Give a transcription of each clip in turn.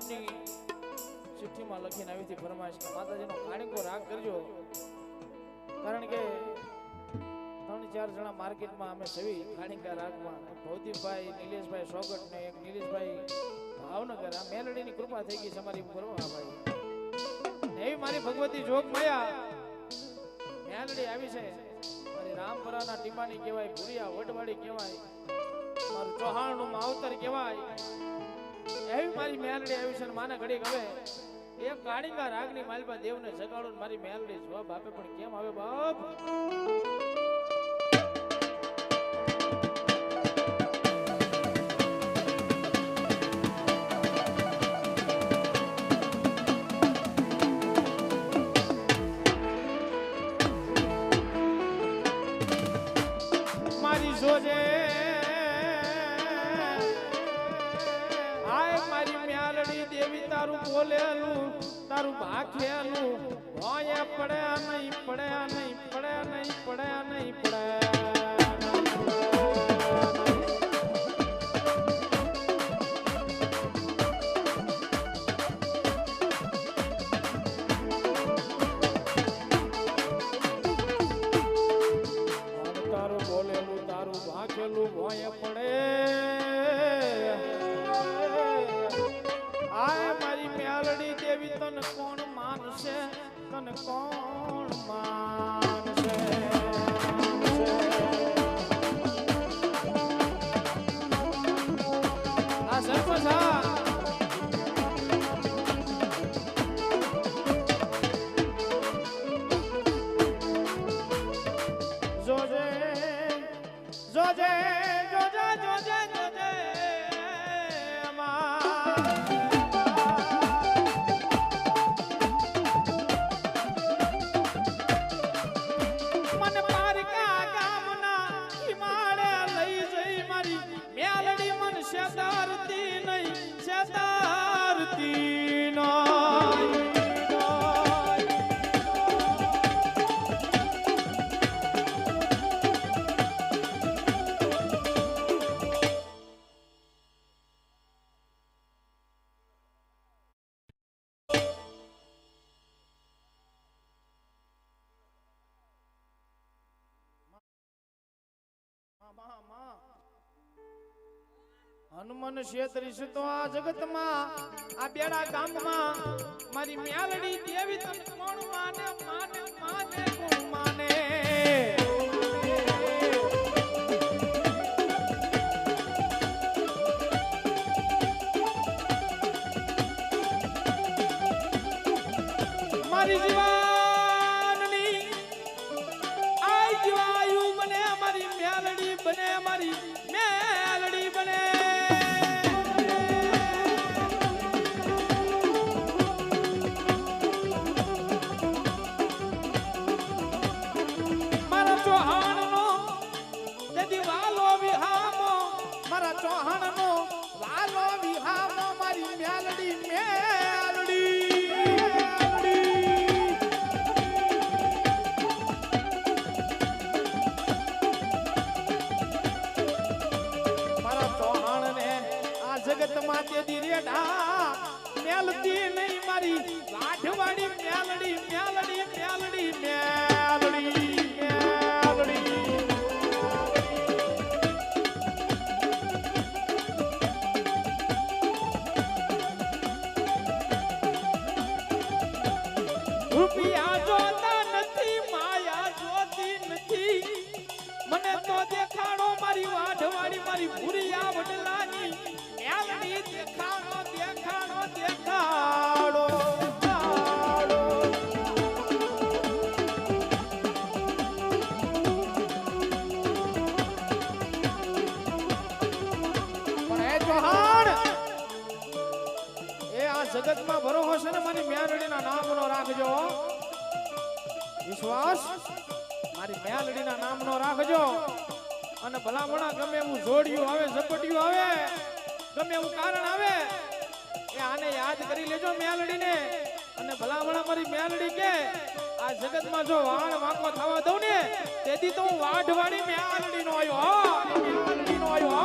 સાહેબની ચિઠ્ઠીમાં લખીને આવી હતી ફરમાઈશ કે માતાજીનો કાણિકો રાગ કરજો, કારણ કે 3-4 જણા માર્કેટમાં અમે છવી કાણિકા રાગમાં, ભૌતિકભાઈ, નિલેશભાઈ સોગટ ને એક નિલેશભાઈ ભાવનગર. આ મેલડીની કૃપા થઈ ગઈ છે અમારી ઉપર. હા ભાઈ, એવી મારી ભગવતી જોગ માયા મેલડી આવી છે. મારી રામપરાના ટીમાની કહેવાય, ભુરિયા વડવાડી કહેવાય, મારું ચૌહાણનું માવતર કહેવાય, એવી મારી મેલડી આવી છે. માને ઘડીક હવે એક કાણિકા રાગની માલપા દેવને જગાડો. મારી મેલડી જવાબ આપે પણ કેમ આવે બાપ? મારી જોજે આય મારી મેલડી દેવી તારું બોલેલું તારું ભાખેલું ભોય પડ્યા નહીં પડ્યા નહીં પડ્યા નહીં પડ્યા નહીં પડ્યા તારું બોલેલું તારું ભાખેલું ભોય પડે. આય મારી મેલડી દેવી તને કોણ માનશે, તને કોણ માનશે? આ સરપંચ જોજે જોજે જોજે જોજે જોજે હનુમાન ક્ષેત્રી છે તો આ જગતમાં આ બેડા ગામમાં મારી મેલડી દેવી તને કોણ માને માને માને કોણ માને? મારી જીવાનની આઈ જીવાયુ બને મારી મેલડી બને મારી મેલડી બને. મારા ચૌહાણનો વાલો વિહામો મારી મેલડી મેલડી. મારા ચૌહાણને આ જગતમાં તેદી રેઢા મેલતી નહીં મારી લાઠવાડી મેલડી મેલડી મેલડી મેલડી. રૂપિયા જોતા નથી માયા જોતી નથી, મને તો દેખાડો મારી વાઢવાડી મારી ભુરિયા વડલાની મેલડી દેખાડો દેખાડો દેખાડો. પણ એ ચૌહાણ એ આ જગતમાં ભરોસો છે ને મારી મેલડીના નામનો રાખજો. વિશ્વાસ મારી મેલડીના નામનો રાખજો. અને ભલામણા ગમે એવું જોડિયું આવે, ઝપટિયું આવે, ગમે એવું કારણ આવે, એ આને યાદ કરી લેજો મેલડીને. અને ભલામણા મારી મેલડી કે આ જગતમાં જો વાળ વાંકો થવા દઉં ને તેથી તો હું વાઢવાડી મેલડીનો આવ્યો. મેલડીનો આવ્યો.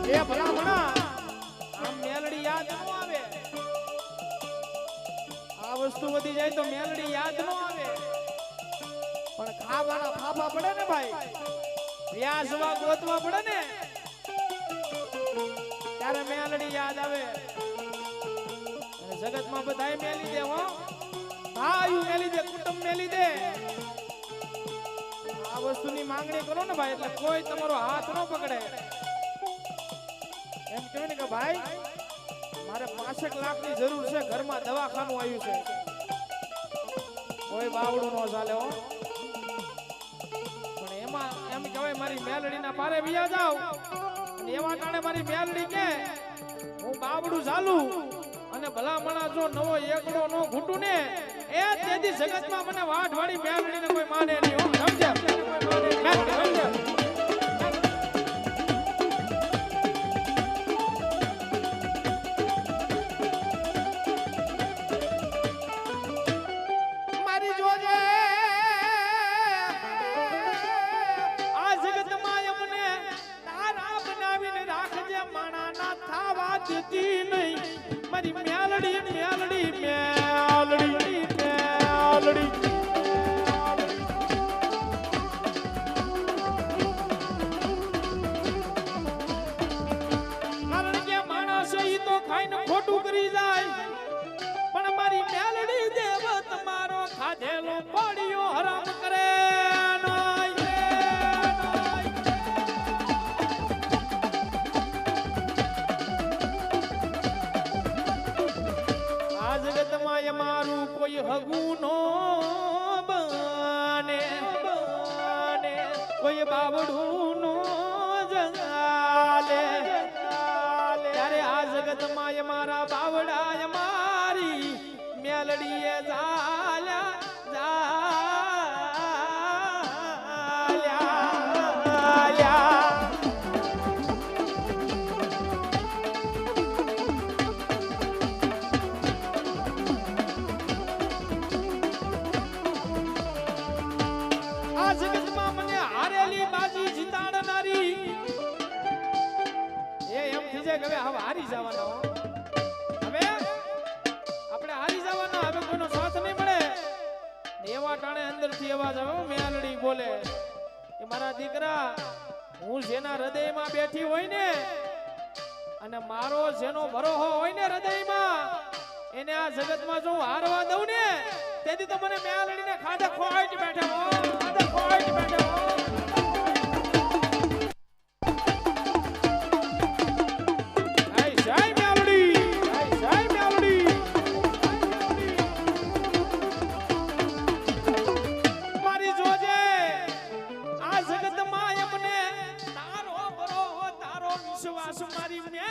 એ ભલામણા આમ મેલડી યાદ ન આવે આ વસ્તુ વધી જાય તો મેલડી યાદ ન આવે પણ ખાવાના ફાફા પડે ને ભાઈ વ્યાસવા ગોતવા પડે ને ત્યારે મેલડી યાદ આવે અને જગતમાં બધાય મેલી દે હો ભાઈ મેલી દે કુટુંબ મેલી દે આ વસ્તુની માંગણી કરો ને ભાઈ એટલે કોઈ તમારો હાથ ન પકડે એમ કહે ને કે ભાઈ મારે 65 લાખની જરૂર છે ઘરમાં દવાખાનું આવ્યું છે કોઈ બાવડું ન ચાલે હો પણ એમાં એમ કહેવાય મારી મેલડીના પારે વિયા જાવ અને એવા કારણે મારી મેલડી કે હું બાવડું ચાલુ અને ભલામણા જો નવો એકડો નો ઘૂટું ને એ તેથી જગતમાં મને વાઢવાળી મેલડીને કોઈ માને નહીં હો સમજ્યા મારી મેલડી મેલડી મેલડી મેલડી કારણ કે માણસ ઈ તો ખાઈને ખોટું કરી જાય પણ મારી મેલડી દેવ તમારો ખાધેલો પાડ્યો હરામ કરે મારું કોઈ હગું નો બને કોઈ બાવડું નો જંગાલે ત્યારે આ જગતમાં મારા બાવડા મારી મેલડીએ જાલ્યા હવે હારી જવાના હવે આપણે હારી જવાના હવે કોઈનો સાથ નહીં મળે એવા ટાણે અંદરથી અવાજ આવે મેલડી બોલે કે મારા દીકરા હું જેના હૃદયમાં બેઠી હોય ને અને મારો જેનો ભરોહો હોય ને હૃદયમાં એને આ જગતમાં જો હારવા દઉં ને તેથી તો મને મેલડીને ખાધે ખોવાઈ બેઠા હો ખાધે ખોવાઈ બેઠા હો મારી